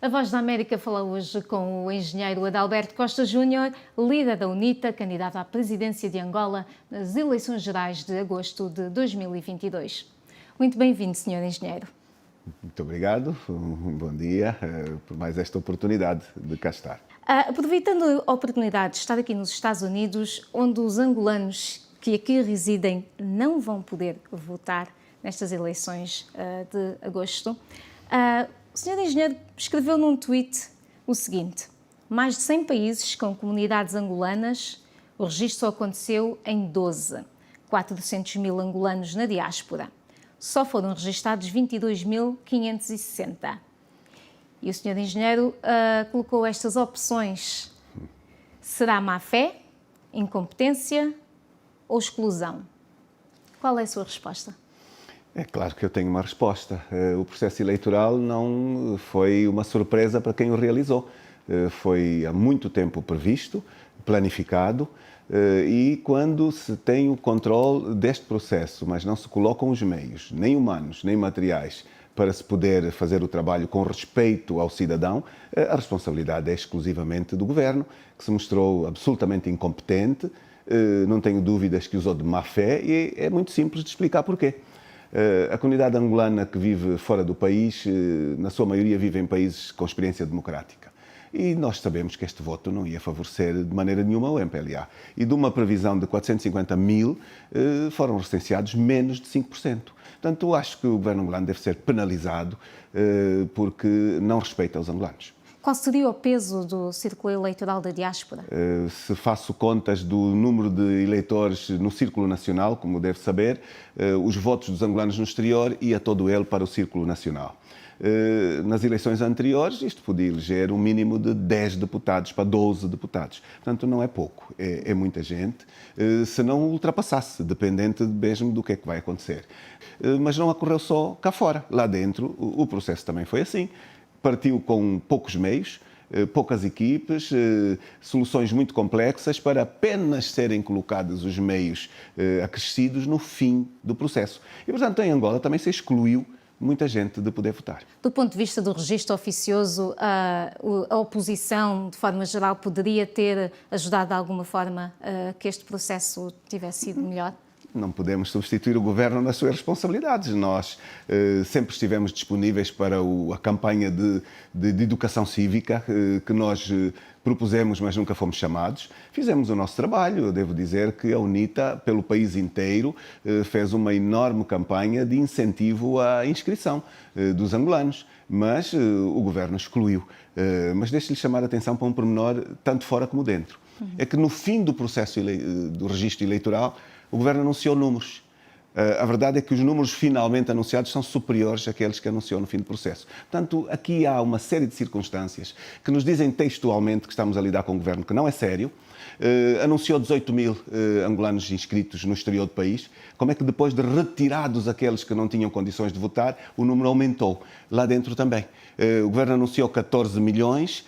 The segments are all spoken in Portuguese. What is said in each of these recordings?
A Voz da América fala hoje com o engenheiro Adalberto Costa Júnior, líder da UNITA, candidato à presidência de Angola nas eleições gerais de agosto de 2022. Muito bem-vindo, senhor engenheiro. Muito obrigado, bom dia por mais esta oportunidade de cá estar. Aproveitando a oportunidade de estar aqui nos Estados Unidos, onde os angolanos que aqui residem não vão poder votar nestas eleições de agosto, o senhor engenheiro escreveu num tweet o seguinte: mais de 100 países com comunidades angolanas, o registro só aconteceu em 12, 400 mil angolanos na diáspora. Só foram registados 22.560. E o senhor engenheiro colocou estas opções. Será má-fé, incompetência ou exclusão? Qual é a sua resposta? É claro que eu tenho uma resposta. O processo eleitoral não foi uma surpresa para quem o realizou. Foi há muito tempo previsto, planificado, e quando se tem o controle deste processo, mas não se colocam os meios, nem humanos, nem materiais, para se poder fazer o trabalho com respeito ao cidadão, a responsabilidade é exclusivamente do governo, que se mostrou absolutamente incompetente. Não tenho dúvidas que usou de má fé e é muito simples de explicar porquê. A comunidade angolana que vive fora do país, na sua maioria, vive em países com experiência democrática. E nós sabemos que este voto não ia favorecer de maneira nenhuma o MPLA. E de uma previsão de 450 mil, foram recenseados menos de 5%. Portanto, eu acho que o governo angolano deve ser penalizado porque não respeita os angolanos. Qual seria o peso do círculo eleitoral da diáspora? Se faço contas do número de eleitores no círculo nacional, como deve saber, os votos dos angolanos no exterior ia todo ele para o círculo nacional. Nas eleições anteriores, isto podia eleger um mínimo de 10 deputados para 12 deputados. Portanto, não é pouco, é muita gente, se não ultrapassasse, dependente mesmo do que é que vai acontecer. Mas não ocorreu só cá fora. Lá dentro, o processo também foi assim. Partiu com poucos meios, poucas equipes, soluções muito complexas para apenas serem colocados os meios acrescidos no fim do processo. E, portanto, em Angola também se excluiu muita gente de poder votar. Do ponto de vista do registro oficioso, a oposição, de forma geral, poderia ter ajudado de alguma forma a que este processo tivesse sido melhor? Não podemos substituir o governo nas suas responsabilidades. Nós sempre estivemos disponíveis para a campanha de educação cívica que nós propusemos, mas nunca fomos chamados. Fizemos o nosso trabalho. Eu devo dizer que a UNITA, pelo país inteiro, fez uma enorme campanha de incentivo à inscrição dos angolanos, mas o governo excluiu. Mas deixe-lhe chamar a atenção para um pormenor tanto fora como dentro. É que no fim do processo do registro eleitoral, o governo anunciou números. A verdade é que os números finalmente anunciados são superiores àqueles que anunciou no fim do processo. Portanto, aqui há uma série de circunstâncias que nos dizem textualmente que estamos a lidar com um governo que não é sério. Anunciou 18 mil angolanos inscritos no exterior do país. Como é que depois de retirados aqueles que não tinham condições de votar, o número aumentou? Lá dentro também. O governo anunciou 14 milhões,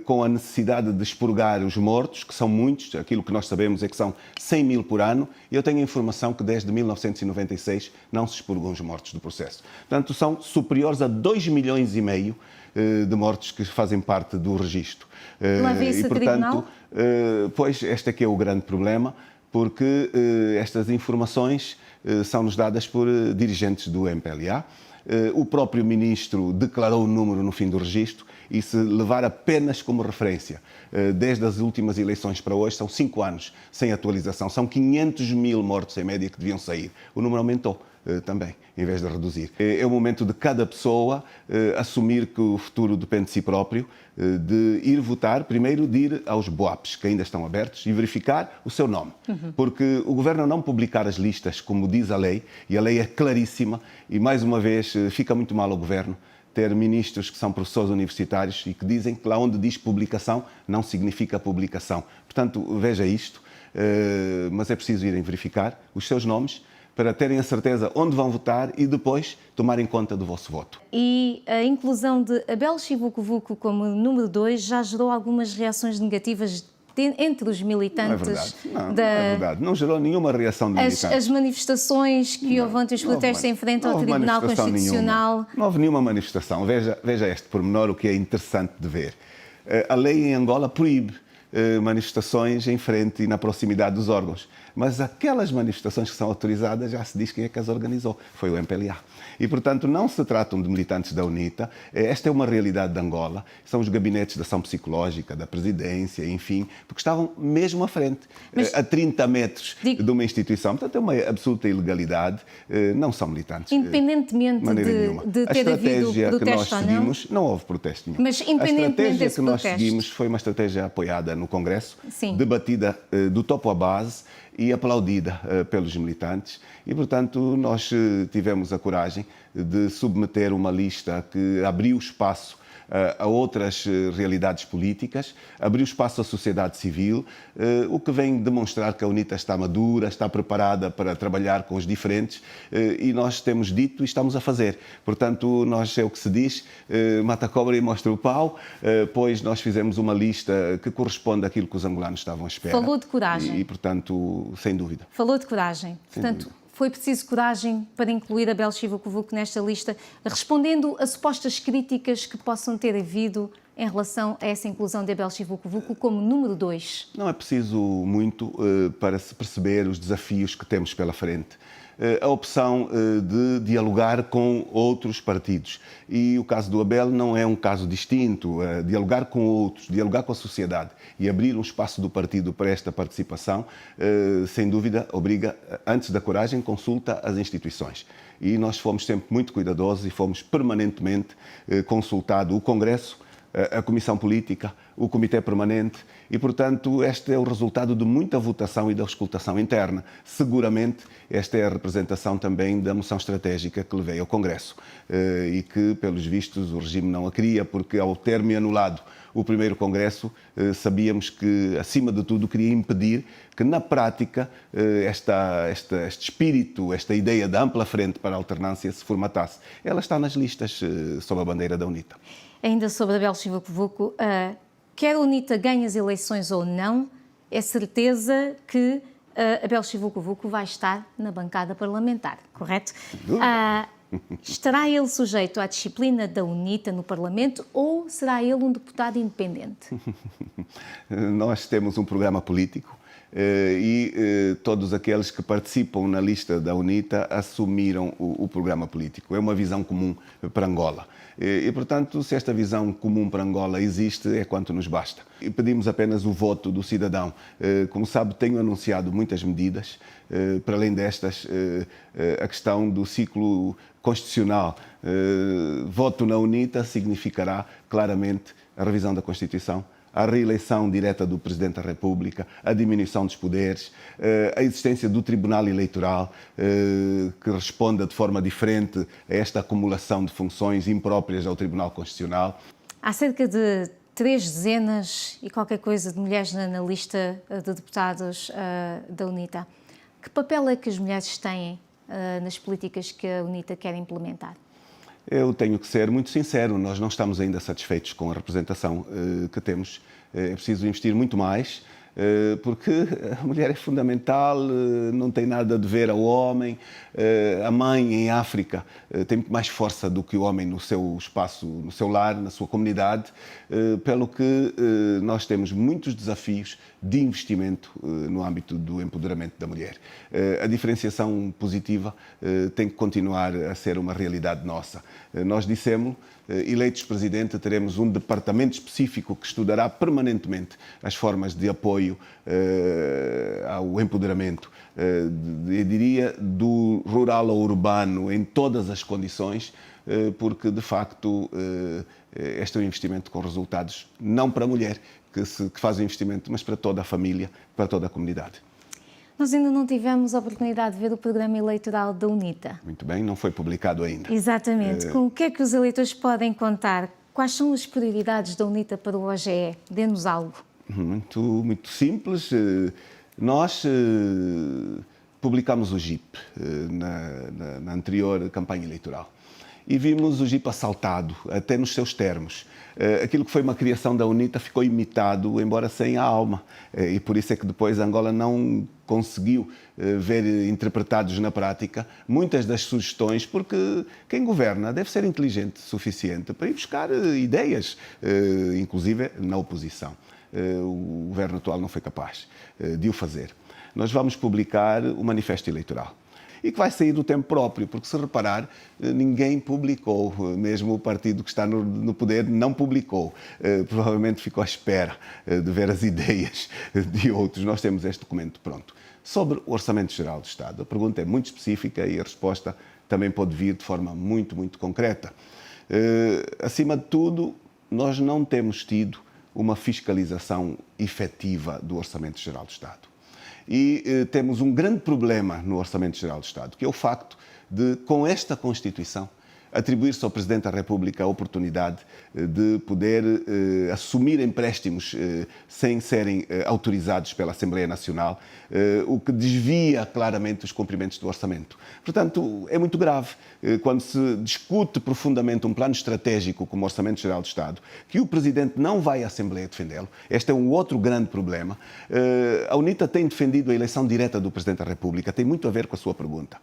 com a necessidade de expurgar os mortos, que são muitos. Aquilo que nós sabemos é que são 100 mil por ano. E eu tenho a informação que desde 1996 não se expurgam os mortos do processo. Portanto, são superiores a 2 milhões e meio de mortos que fazem parte do registro. Não havia esse tribunal? Pois, este é que é o grande problema, porque estas informações são-nos dadas por dirigentes do MPLA. O próprio ministro declarou o número no fim do registro e, se levar apenas como referência, desde as últimas eleições para hoje, são 5 anos sem atualização. São 500 mil mortos em média que deviam sair. O número aumentou também, em vez de reduzir. É o momento de cada pessoa assumir que o futuro depende de si próprio, de ir votar, primeiro de ir aos BOAPs, que ainda estão abertos, e verificar o seu nome. Porque o governo não publicar as listas, como diz a lei, e a lei é claríssima, e mais uma vez fica muito mal ao governo ter ministros que são professores universitários e que dizem que lá onde diz publicação não significa publicação. Portanto, veja isto, mas é preciso irem verificar os seus nomes para terem a certeza onde vão votar e depois tomarem conta do vosso voto. E a inclusão de Abel Chivucovuco como número 2 já gerou algumas reações negativas entre os militantes. Não é verdade. Não gerou nenhuma reação de militantes. As manifestações que houve ontem, os protestos em frente ao Tribunal Constitucional. Não houve nenhuma manifestação. Veja este pormenor, o que é interessante de ver. A lei em Angola proíbe manifestações em frente e na proximidade dos órgãos. Mas aquelas manifestações que são autorizadas, já se diz quem é que as organizou. Foi o MPLA. E, portanto, não se tratam de militantes da UNITA. Esta é uma realidade de Angola. São os gabinetes de ação psicológica, da presidência, enfim, porque estavam mesmo à frente, a 30 metros de uma instituição. Portanto, é uma absoluta ilegalidade. Não são militantes. Independentemente de ter havido protesto ou não houve protesto nenhum. Mas, independentemente desse protesto. A estratégia que nós seguimos foi uma estratégia apoiada no Congresso, debatida do topo à base e aplaudida pelos militantes. E, portanto, nós tivemos a coragem de submeter uma lista que abriu espaço a outras realidades políticas, abriu espaço à sociedade civil, o que vem demonstrar que a UNITA está madura, está preparada para trabalhar com os diferentes, e nós temos dito e estamos a fazer. Portanto, nós é o que se diz, mata a cobra e mostra o pau, pois nós fizemos uma lista que corresponde àquilo que os angolanos estavam à espera. Falou de coragem. E portanto, sem dúvida. Falou de coragem. Portanto, foi preciso coragem para incluir Abel Chivucovuco nesta lista, respondendo a supostas críticas que possam ter havido em relação a essa inclusão de Abel Chivucovuco como número 2? Não é preciso muito para se perceber os desafios que temos pela frente. A opção de dialogar com outros partidos. E o caso do Abel não é um caso distinto. Dialogar com outros, dialogar com a sociedade e abrir um espaço do partido para esta participação, sem dúvida, obriga, antes da coragem, consulta às instituições. E nós fomos sempre muito cuidadosos e fomos permanentemente consultado o Congresso, a Comissão Política, o Comitê Permanente e, portanto, este é o resultado de muita votação e da auscultação interna. Seguramente, esta é a representação também da moção estratégica que levei ao Congresso e que, pelos vistos, o regime não a queria, porque ao ter-me anulado o primeiro Congresso, sabíamos que, acima de tudo, queria impedir que, na prática, este espírito, esta ideia de ampla frente para a alternância se formatasse. Ela está nas listas sob a bandeira da UNITA. Ainda sobre Abel Chivucovuco, quer a UNITA ganhe as eleições ou não, é certeza que Abel Chivucovuco vai estar na bancada parlamentar, correto? Estará ele sujeito à disciplina da UNITA no Parlamento ou será ele um deputado independente? Nós temos um programa político e todos aqueles que participam na lista da UNITA assumiram o programa político. É uma visão comum para Angola. E, portanto, se esta visão comum para Angola existe, é quanto nos basta. E pedimos apenas o voto do cidadão. Como sabe, tenho anunciado muitas medidas. Para além destas, a questão do ciclo constitucional. Voto na UNITA significará claramente a revisão da Constituição, a reeleição direta do Presidente da República, a diminuição dos poderes, a existência do Tribunal Eleitoral, que responda de forma diferente a esta acumulação de funções impróprias ao Tribunal Constitucional. Há cerca de 3 dezenas e qualquer coisa de mulheres na lista de deputados da UNITA. Que papel é que as mulheres têm nas políticas que a UNITA quer implementar? Eu tenho que ser muito sincero, nós não estamos ainda satisfeitos com a representação que temos. É preciso investir muito mais, porque a mulher é fundamental, não tem nada a dever ao homem. A mãe em África tem muito mais força do que o homem no seu espaço, no seu lar, na sua comunidade, pelo que nós temos muitos desafios de investimento no âmbito do empoderamento da mulher. A diferenciação positiva tem que continuar a ser uma realidade nossa. Nós dissemos, eleitos presidente, teremos um departamento específico que estudará permanentemente as formas de apoio ao empoderamento, eu diria, do rural ao urbano, em todas as condições, porque, de facto, este é um investimento com resultados, não para a mulher que faz o investimento, mas para toda a família, para toda a comunidade. Nós ainda não tivemos a oportunidade de ver o programa eleitoral da UNITA. Muito bem, não foi publicado ainda. Exatamente. Com o que é que os eleitores podem contar? Quais são as prioridades da UNITA para o OGE? Dê-nos algo. Muito simples. Nós publicámos o GIP na anterior campanha eleitoral. e vimos o JIP assaltado, até nos seus termos. Aquilo que foi uma criação da UNITA ficou imitado, embora sem a alma. E por isso é que depois Angola não conseguiu ver interpretados na prática muitas das sugestões, porque quem governa deve ser inteligente o suficiente para ir buscar ideias, inclusive na oposição. O governo atual não foi capaz de o fazer. Nós vamos publicar o manifesto eleitoral. E que vai sair do tempo próprio, porque se reparar, ninguém publicou, mesmo o partido que está no poder não publicou. Provavelmente ficou à espera de ver as ideias de outros. Nós temos este documento pronto. Sobre o Orçamento Geral do Estado, a pergunta é muito específica e a resposta também pode vir de forma muito, muito concreta. Acima de tudo, nós não temos tido uma fiscalização efetiva do Orçamento Geral do Estado. E temos um grande problema no Orçamento Geral do Estado, que é o facto de, com esta Constituição, atribuir-se ao Presidente da República a oportunidade de poder assumir empréstimos sem serem autorizados pela Assembleia Nacional, o que desvia claramente os cumprimentos do orçamento. Portanto, é muito grave quando se discute profundamente um plano estratégico como o Orçamento Geral do Estado, que o Presidente não vai à Assembleia defendê-lo. Este é um outro grande problema. A UNITA tem defendido a eleição direta do Presidente da República, tem muito a ver com a sua pergunta.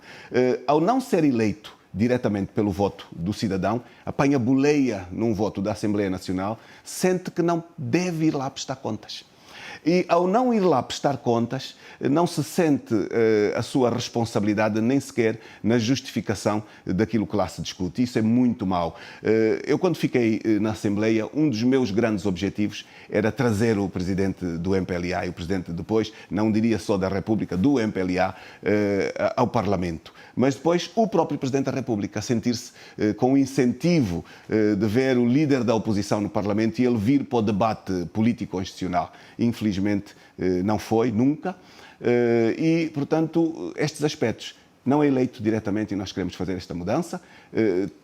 Ao não ser eleito diretamente pelo voto do cidadão, apanha boleia num voto da Assembleia Nacional, sente que não deve ir lá prestar contas. E ao não ir lá prestar contas, não se sente a sua responsabilidade nem sequer na justificação daquilo que lá se discute. Isso é muito mau. Eu, quando fiquei na Assembleia, um dos meus grandes objetivos era trazer o presidente do MPLA e o presidente depois, não diria só da República, do MPLA, ao Parlamento. Mas depois o próprio Presidente da República sentir-se com o incentivo de ver o líder da oposição no Parlamento e ele vir para o debate político-constitucional. Infelizmente não foi, nunca. E, portanto, estes aspectos, não é eleito diretamente e nós queremos fazer esta mudança.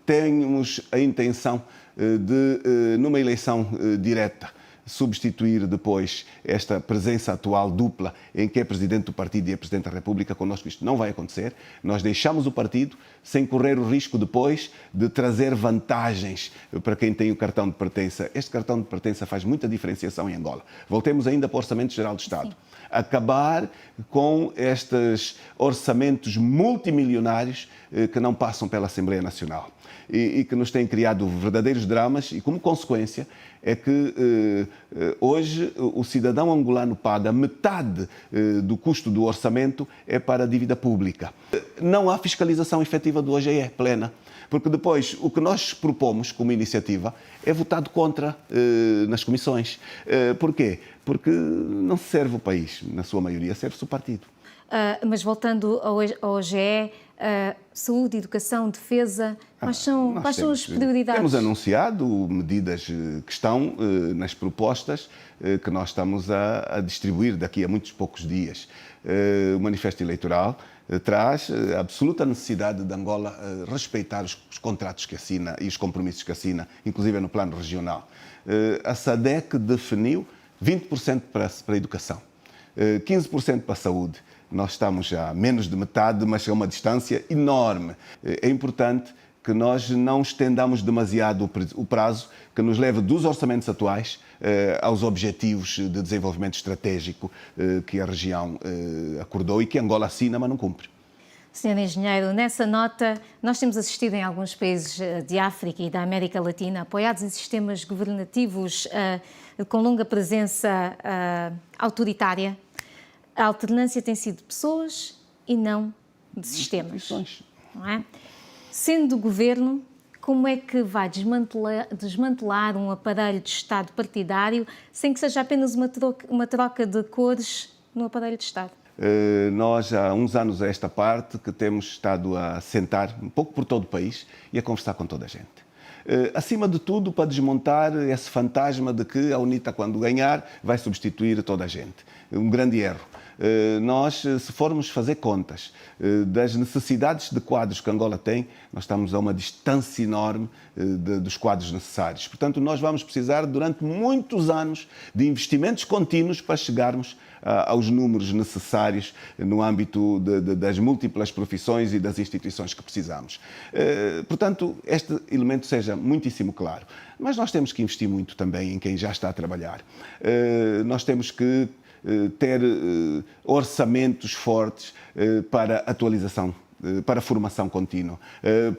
Temos a intenção de, numa eleição direta, substituir depois esta presença atual dupla em que é Presidente do Partido e é Presidente da República. Connosco isto não vai acontecer. Nós deixamos o partido sem correr o risco depois de trazer vantagens para quem tem o cartão de pertença. Este cartão de pertença faz muita diferenciação em Angola. Voltemos ainda para o Orçamento Geral do Estado. Sim. Acabar com estes orçamentos multimilionários que não passam pela Assembleia Nacional e que nos têm criado verdadeiros dramas e, como consequência, é que hoje o cidadão angolano paga metade do custo do orçamento é para a dívida pública. Não há fiscalização efetiva do OGE plena, porque depois o que nós propomos como iniciativa é votado contra nas comissões. Porquê? Porque não serve o país, na sua maioria, serve-se o partido. Mas voltando ao OGE, saúde, educação, defesa, quais são as prioridades? Temos anunciado medidas que estão nas propostas que nós estamos a distribuir daqui a muitos poucos dias. O manifesto eleitoral traz a absoluta necessidade de Angola respeitar os contratos que assina e os compromissos que assina, inclusive no plano regional. A SADC definiu 20% para a educação, 15% para a saúde. Nós estamos a menos de metade, mas é uma distância enorme. É importante que nós não estendamos demasiado o prazo, que nos leve dos orçamentos atuais aos objetivos de desenvolvimento estratégico que a região acordou e que Angola assina, mas não cumpre. Senhor Engenheiro, nessa nota, nós temos assistido em alguns países de África e da América Latina, apoiados em sistemas governativos com longa presença autoritária, a alternância tem sido de pessoas e não de sistemas. Não é? Sendo governo, como é que vai desmantelar um aparelho de Estado partidário sem que seja apenas uma troca de cores no aparelho de Estado? Nós, há uns anos a esta parte, que temos estado a sentar um pouco por todo o país e a conversar com toda a gente. Acima de tudo, para desmontar esse fantasma de que a UNITA, quando ganhar, vai substituir toda a gente. Um grande erro. Nós, se formos fazer contas das necessidades de quadros que Angola tem, nós estamos a uma distância enorme dos quadros necessários. Portanto, nós vamos precisar, durante muitos anos, de investimentos contínuos para chegarmos aos números necessários no âmbito das múltiplas profissões e das instituições que precisamos. Portanto, este elemento seja muitíssimo claro. Mas nós temos que investir muito também em quem já está a trabalhar. Nós temos que ter orçamentos fortes para atualização, para formação contínua,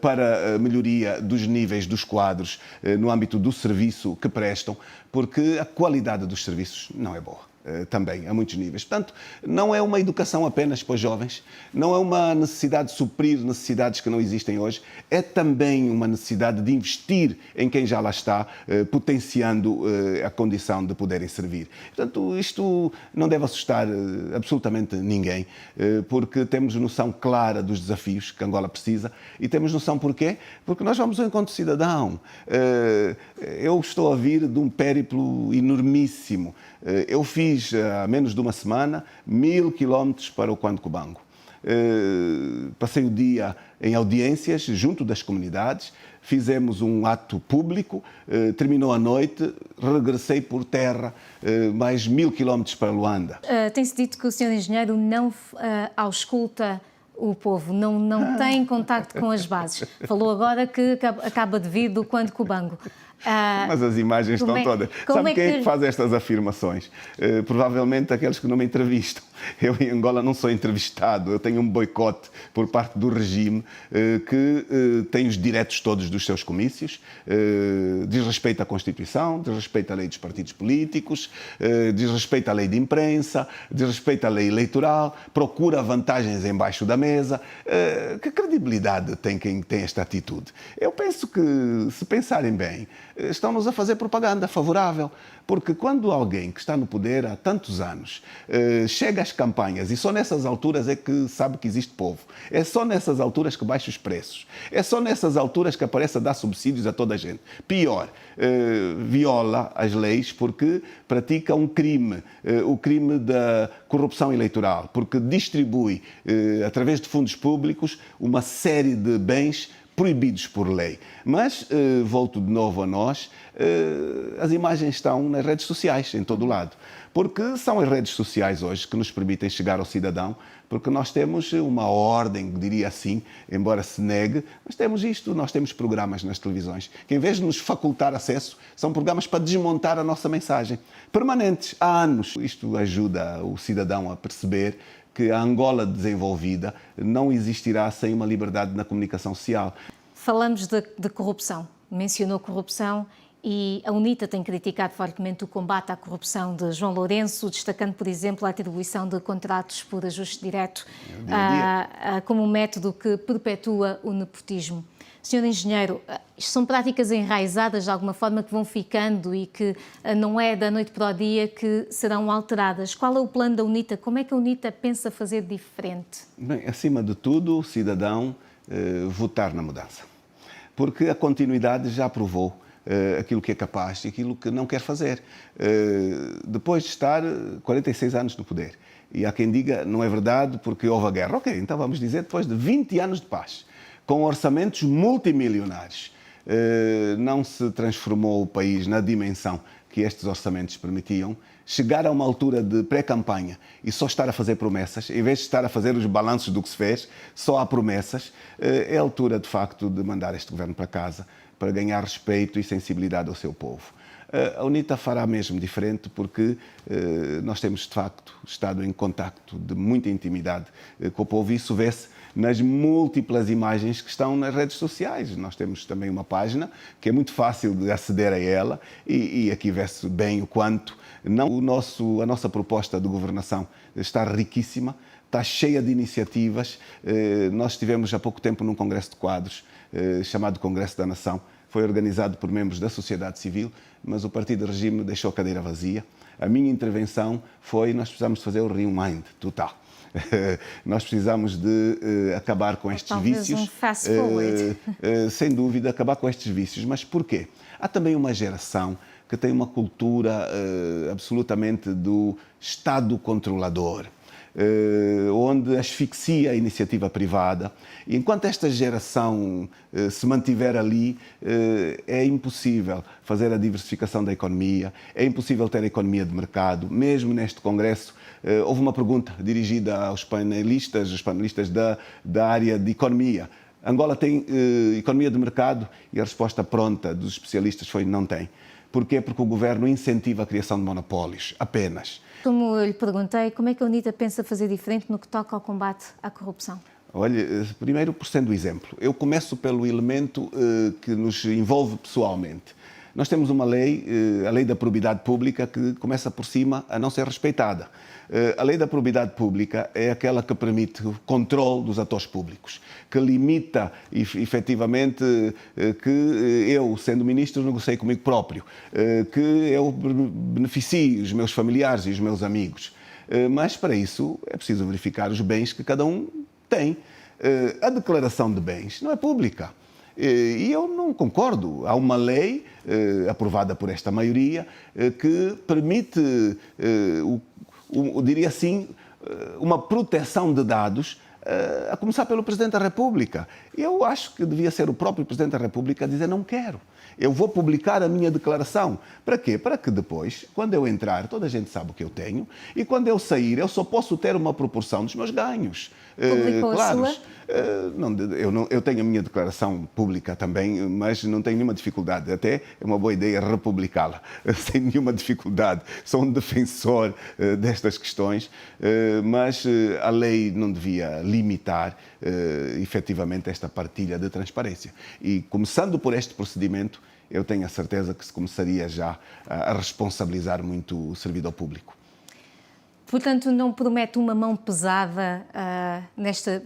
para a melhoria dos níveis dos quadros no âmbito do serviço que prestam, porque a qualidade dos serviços não é boa. Também, a muitos níveis. Portanto, não é uma educação apenas para os jovens, não é uma necessidade de suprir necessidades que não existem hoje, é também uma necessidade de investir em quem já lá está, potenciando a condição de poderem servir. Portanto, isto não deve assustar absolutamente ninguém, porque temos noção clara dos desafios que Angola precisa e temos noção porquê? Porque nós vamos ao encontro cidadão. Eu estou a vir de um périplo enormíssimo. Eu fiz, há menos de uma semana, 1000 quilómetros para o Cubango. Passei o dia em audiências junto das comunidades, fizemos um ato público, terminou a noite, regressei por terra mais 1000 quilómetros para Luanda. Tem-se dito que o Sr. Engenheiro não ausculta o povo, não tem contacto com as bases. Falou agora que acaba de vir do Cubango. Mas as imagens estão todas. Sabe quem é que faz estas afirmações? Provavelmente aqueles que não me entrevistam. Eu em Angola não sou entrevistado, eu tenho um boicote por parte do regime que tem os direitos todos dos seus comícios, desrespeita a Constituição, desrespeita a lei dos partidos políticos, desrespeita a lei de imprensa, desrespeita a lei eleitoral, procura vantagens embaixo da mesa. Que credibilidade tem quem tem esta atitude? Eu penso que, se pensarem bem, estão-nos a fazer propaganda favorável, porque quando alguém que está no poder há tantos anos chega às campanhas e só nessas alturas é que sabe que existe povo, é só nessas alturas que baixa os preços, é só nessas alturas que aparece a dar subsídios a toda a gente. Pior, viola as leis porque pratica um crime, o crime da corrupção eleitoral, porque distribui, através de fundos públicos, uma série de bens proibidos por lei. Mas, volto de novo a nós, as imagens estão nas redes sociais, em todo o lado. Porque são as redes sociais hoje que nos permitem chegar ao cidadão, porque nós temos uma ordem, diria assim, embora se negue, mas temos isto, nós temos programas nas televisões, que em vez de nos facultar acesso, são programas para desmontar a nossa mensagem, permanentes, há anos. Isto ajuda o cidadão a perceber que a Angola desenvolvida não existirá sem uma liberdade na comunicação social. Falamos de corrupção, mencionou corrupção e a UNITA tem criticado fortemente o combate à corrupção de João Lourenço, destacando, por exemplo, a atribuição de contratos por ajuste direto como um método que perpetua o nepotismo. Senhor Engenheiro, isto são práticas enraizadas de alguma forma que vão ficando e que não é da noite para o dia que serão alteradas. Qual é o plano da UNITA? Como é que a UNITA pensa fazer diferente? Bem, acima de tudo, o cidadão votar na mudança. Porque a continuidade já provou aquilo que é capaz e aquilo que não quer fazer. Depois de estar 46 anos no poder. E há quem diga, não é verdade porque houve a guerra. Ok, então vamos dizer, depois de 20 anos de paz, com orçamentos multimilionários, não se transformou o país na dimensão que estes orçamentos permitiam, chegar a uma altura de pré-campanha e só estar a fazer promessas, em vez de estar a fazer os balanços do que se fez, só há promessas, é a altura, de facto, de mandar este governo para casa, para ganhar respeito e sensibilidade ao seu povo. A UNITA fará mesmo diferente porque nós temos, de facto, estado em contacto de muita intimidade com o povo e isso vê-se nas múltiplas imagens que estão nas redes sociais. Nós temos também uma página que é muito fácil de aceder a ela e aqui vê-se bem o quanto a nossa proposta de governação está riquíssima, está cheia de iniciativas. Nós estivemos há pouco tempo num congresso de quadros chamado Congresso da Nação. Foi organizado por membros da sociedade civil, mas o partido de regime deixou a cadeira vazia. A minha intervenção foi: nós precisamos fazer o rewind total. Nós precisamos de acabar com estes vícios. Um fast forward. Sem dúvida, acabar com estes vícios. Mas porquê? Há também uma geração que tem uma cultura absolutamente do Estado controlador. onde asfixia a iniciativa privada. E enquanto esta geração se mantiver ali, é impossível fazer a diversificação da economia, é impossível ter a economia de mercado. Mesmo neste Congresso, houve uma pergunta dirigida aos panelistas, os panelistas da área de economia. Angola tem economia de mercado? E a resposta pronta dos especialistas foi não tem. Porquê? Porque o governo incentiva a criação de monopólios, apenas. Como eu lhe perguntei, como é que a UNITA pensa fazer diferente no que toca ao combate à corrupção? Olha, primeiro por sendo exemplo. Eu começo pelo elemento que nos envolve pessoalmente. Nós temos uma lei, a Lei da Probidade Pública, que começa por cima a não ser respeitada. A Lei da Probidade Pública é aquela que permite o controle dos atores públicos, que limita, efetivamente, que eu, sendo ministro, negocie comigo próprio, que eu beneficie os meus familiares e os meus amigos. Mas, para isso, é preciso verificar os bens que cada um tem. A declaração de bens não é pública. E eu não concordo. Há uma lei aprovada por esta maioria que permite, diria assim, uma proteção de dados, a começar pelo Presidente da República. Eu acho que devia ser o próprio Presidente da República a dizer não quero. Eu vou publicar a minha declaração. Para quê? Para que depois, quando eu entrar, toda a gente sabe o que eu tenho, e quando eu sair, eu só posso ter uma proporção dos meus ganhos. Publicou claro, a sua? Eu tenho a minha declaração pública também, mas não tenho nenhuma dificuldade. Até é uma boa ideia republicá-la, sem nenhuma dificuldade. Sou um defensor destas questões, mas a lei não devia limitar efetivamente esta partilha de transparência. E começando por este procedimento, eu tenho a certeza que se começaria já a responsabilizar muito o servidor público. Portanto, não promete uma mão pesada nesta...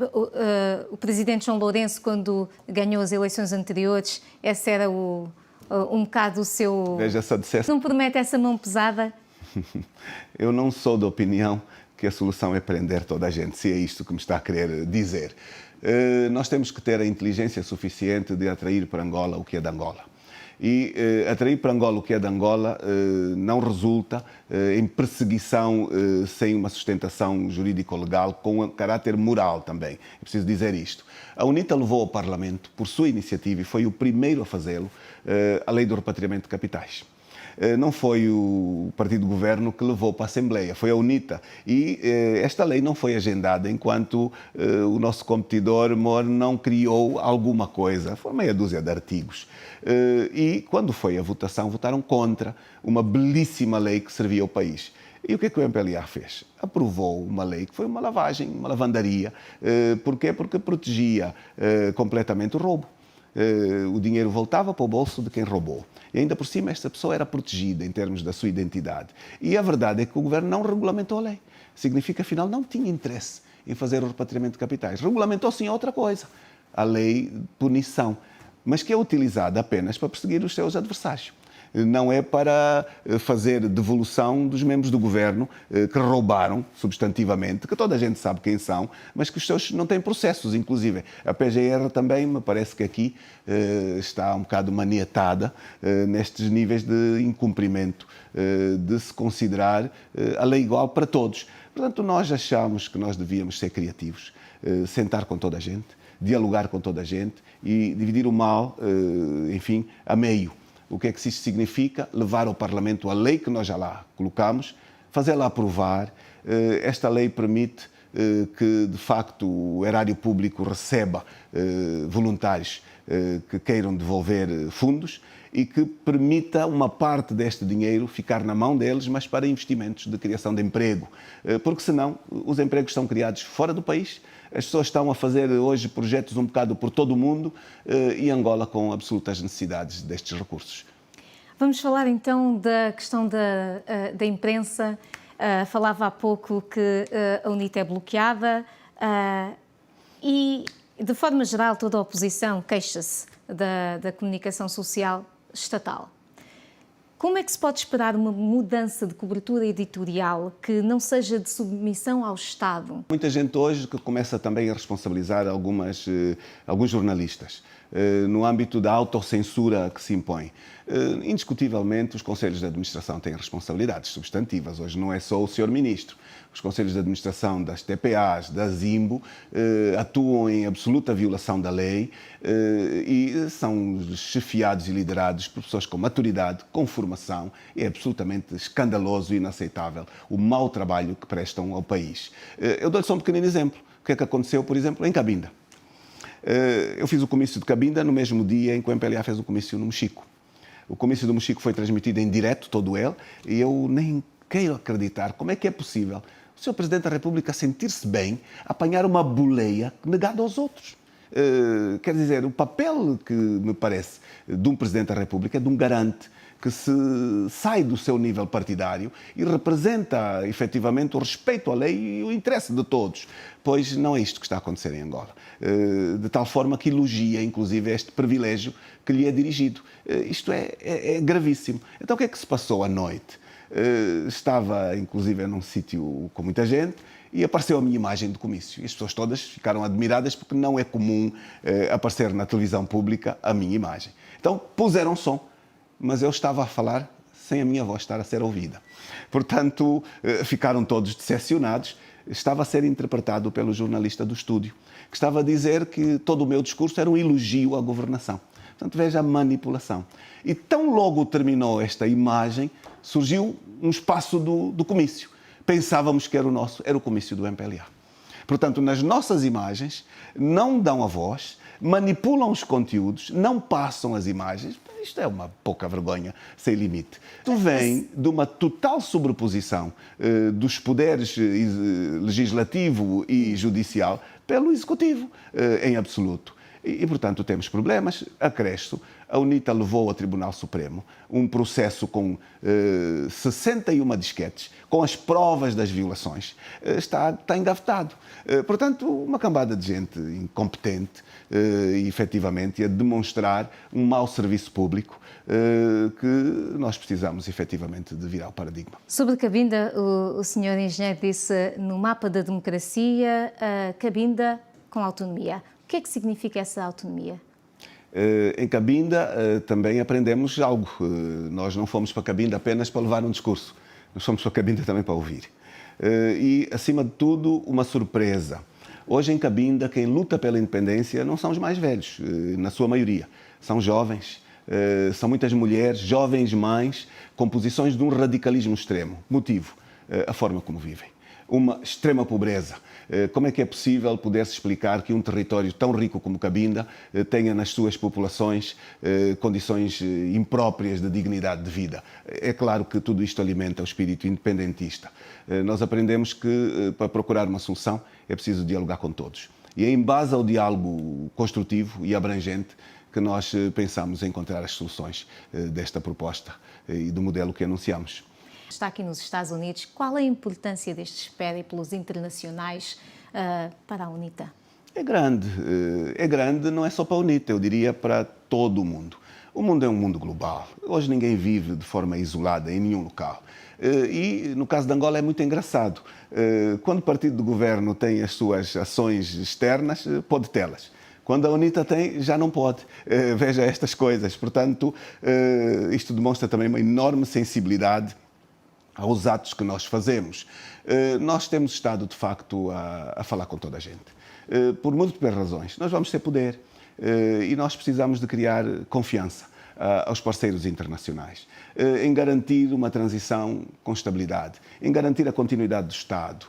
o presidente João Lourenço, quando ganhou as eleições anteriores, esse era um bocado o seu... Veja, se dissesse... Não promete essa mão pesada? Eu não sou da opinião que a solução é prender toda a gente, se é isto que me está a querer dizer. Nós temos que ter a inteligência suficiente de atrair para Angola o que é de Angola. E atrair para Angola o que é de Angola não resulta em perseguição sem uma sustentação jurídico-legal com caráter moral também. É preciso dizer isto. A UNITA levou ao Parlamento, por sua iniciativa, e foi o primeiro a fazê-lo, a Lei do Repatriamento de Capitais. Não foi o Partido do Governo que levou para a Assembleia, foi a UNITA. E esta lei não foi agendada enquanto o nosso competidor MOR não criou alguma coisa. Foi meia dúzia de artigos. E quando foi a votação, votaram contra uma belíssima lei que servia ao país. E o que é que o MPLA fez? Aprovou uma lei que foi uma lavagem, uma lavandaria. Porquê? Porque protegia completamente o roubo. O dinheiro voltava para o bolso de quem roubou. E ainda por cima esta pessoa era protegida em termos da sua identidade. E a verdade é que o governo não regulamentou a lei. Significa, afinal, não tinha interesse em fazer o repatriamento de capitais. Regulamentou sim outra coisa, a lei de punição, mas que é utilizada apenas para perseguir os seus adversários. Não é para fazer devolução dos membros do governo que roubaram substantivamente, que toda a gente sabe quem são, mas que os seus não têm processos, inclusive. A PGR também, me parece que aqui está um bocado maniatada nestes níveis de incumprimento, de se considerar a lei igual para todos. Portanto, nós achamos que nós devíamos ser criativos, sentar com toda a gente, dialogar com toda a gente e dividir o mal, enfim, a meio. O que é que isso significa? Levar ao Parlamento a lei que nós já lá colocamos, fazê-la aprovar. Esta lei permite que, de facto, o erário público receba voluntários que queiram devolver fundos e que permita uma parte deste dinheiro ficar na mão deles, mas para investimentos de criação de emprego. Porque, senão, os empregos são criados fora do país. As pessoas estão a fazer hoje projetos um bocado por todo o mundo e Angola com absolutas necessidades destes recursos. Vamos falar então da questão da imprensa. Falava há pouco que a UNITA é bloqueada e, de forma geral, toda a oposição queixa-se da comunicação social estatal. Como é que se pode esperar uma mudança de cobertura editorial que não seja de submissão ao Estado? Muita gente hoje que começa também a responsabilizar alguns jornalistas. no âmbito da autocensura que se impõe. Indiscutivelmente, os conselhos de administração têm responsabilidades substantivas. Hoje não é só o Sr. Ministro. Os conselhos de administração das TPAs, da Zimbo, atuam em absoluta violação da lei e são chefiados e liderados por pessoas com maturidade, com formação. É absolutamente escandaloso e inaceitável o mau trabalho que prestam ao país. Eu dou-lhe só um pequenino exemplo. O que é que aconteceu, por exemplo, em Cabinda? Eu fiz o comício de Cabinda no mesmo dia em que o MPLA fez o comício no Mexico. O comício do Mexico foi transmitido em direto, todo ele, e eu nem quero acreditar como é que é possível o Sr. Presidente da República sentir-se bem, apanhar uma boleia negada aos outros. Quer dizer, o papel que me parece de um Presidente da República é de um garante que se sai do seu nível partidário e representa efetivamente o respeito à lei e o interesse de todos, pois não é isto que está a acontecer em Angola. De tal forma que elogia, inclusive, este privilégio que lhe é dirigido. Isto é gravíssimo. Então, o que é que se passou à noite? Estava, inclusive, num sítio com muita gente e apareceu a minha imagem de comício. E as pessoas todas ficaram admiradas porque não é comum aparecer na televisão pública a minha imagem. Então, puseram som, mas eu estava a falar sem a minha voz estar a ser ouvida. Portanto, ficaram todos decepcionados. Estava a ser interpretado pelo jornalista do estúdio, que estava a dizer que todo o meu discurso era um elogio à governação. Portanto, veja a manipulação. E tão logo terminou esta imagem, surgiu um espaço do comício. Pensávamos que era o nosso, era o comício do MPLA. Portanto, nas nossas imagens, não dão a voz, manipulam os conteúdos, não passam as imagens. Isto é uma pouca vergonha sem limite. Isto vem de uma total sobreposição dos poderes legislativo e judicial pelo executivo, em absoluto. E, portanto, temos problemas. Acresce, a UNITA levou ao Tribunal Supremo um processo com 61 disquetes, com as provas das violações. Está engavetado. Portanto, uma cambada de gente incompetente e, efetivamente, a demonstrar um mau serviço público que nós precisamos, efetivamente, de virar o paradigma. Sobre Cabinda, o senhor engenheiro disse no mapa da democracia, Cabinda com autonomia. O que é que significa essa autonomia? Em Cabinda também aprendemos algo. Nós não fomos para Cabinda apenas para levar um discurso. Nós fomos para Cabinda também para ouvir. E, acima de tudo, uma surpresa. Hoje, em Cabinda, quem luta pela independência não são os mais velhos, na sua maioria. São jovens, são muitas mulheres, jovens mães, com posições de um radicalismo extremo. Motivo, a forma como vivem. Uma extrema pobreza. Como é que é possível poder-se explicar que um território tão rico como Cabinda tenha nas suas populações condições impróprias de dignidade de vida? É claro que tudo isto alimenta o espírito independentista. Nós aprendemos que para procurar uma solução é preciso dialogar com todos. E é em base ao diálogo construtivo e abrangente que nós pensamos em encontrar as soluções desta proposta e do modelo que anunciamos. Está aqui nos Estados Unidos. Qual é a importância destes périplos internacionais para a UNITA? É grande, não é só para a UNITA, eu diria para todo o mundo. O mundo é um mundo global. Hoje ninguém vive de forma isolada em nenhum local. E no caso de Angola é muito engraçado. Quando o partido de governo tem as suas ações externas, pode tê-las. Quando a UNITA tem, já não pode. Veja estas coisas. Portanto, isto demonstra também uma enorme sensibilidade aos atos que nós fazemos. Nós temos estado, de facto, a falar com toda a gente. Por múltiplas razões. Nós vamos ter poder e nós precisamos de criar confiança aos parceiros internacionais, em garantir uma transição com estabilidade, em garantir a continuidade do Estado,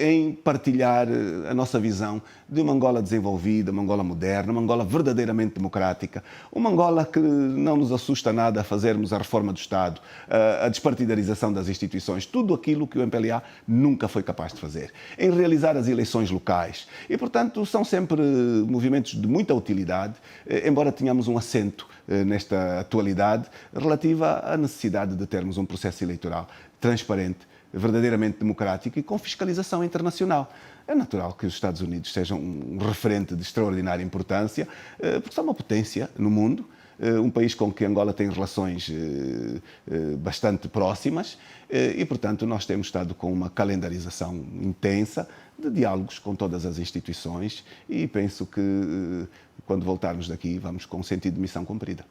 em partilhar a nossa visão de uma Angola desenvolvida, uma Angola moderna, uma Angola verdadeiramente democrática, uma Angola que não nos assusta nada a fazermos a reforma do Estado, a despartidarização das instituições, tudo aquilo que o MPLA nunca foi capaz de fazer, em realizar as eleições locais. E, portanto, são sempre movimentos de muita utilidade, embora tenhamos um acento nesta atualidade relativa à necessidade de termos um processo eleitoral transparente, verdadeiramente democrático e com fiscalização internacional. É natural que os Estados Unidos sejam um referente de extraordinária importância, porque são uma potência no mundo, um país com que Angola tem relações bastante próximas e, portanto, nós temos estado com uma calendarização intensa de diálogos com todas as instituições e penso que quando voltarmos daqui, vamos com um sentido de missão cumprida.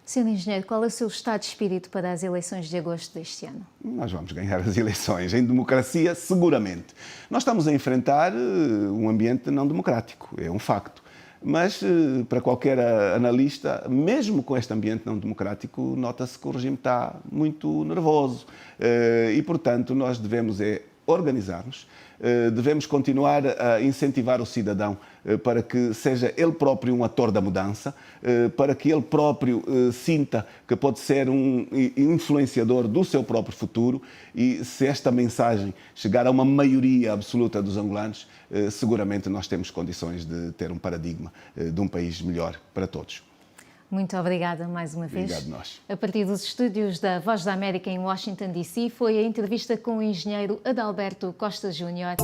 Sr. Engenheiro, qual é o seu estado de espírito para as eleições de agosto deste ano? Nós vamos ganhar as eleições. Em democracia, seguramente. Nós estamos a enfrentar um ambiente não democrático, é um facto. Mas, para qualquer analista, mesmo com este ambiente não democrático, nota-se que o regime está muito nervoso. E, portanto, nós devemos organizar-nos, devemos continuar a incentivar o cidadão para que seja ele próprio um ator da mudança, para que ele próprio sinta que pode ser um influenciador do seu próprio futuro, e se esta mensagem chegar a uma maioria absoluta dos angolanos, seguramente nós temos condições de ter um paradigma de um país melhor para todos. Muito obrigada mais uma vez. Obrigado nós. A partir dos estúdios da Voz da América em Washington, D.C., foi a entrevista com o engenheiro Adalberto Costa Júnior.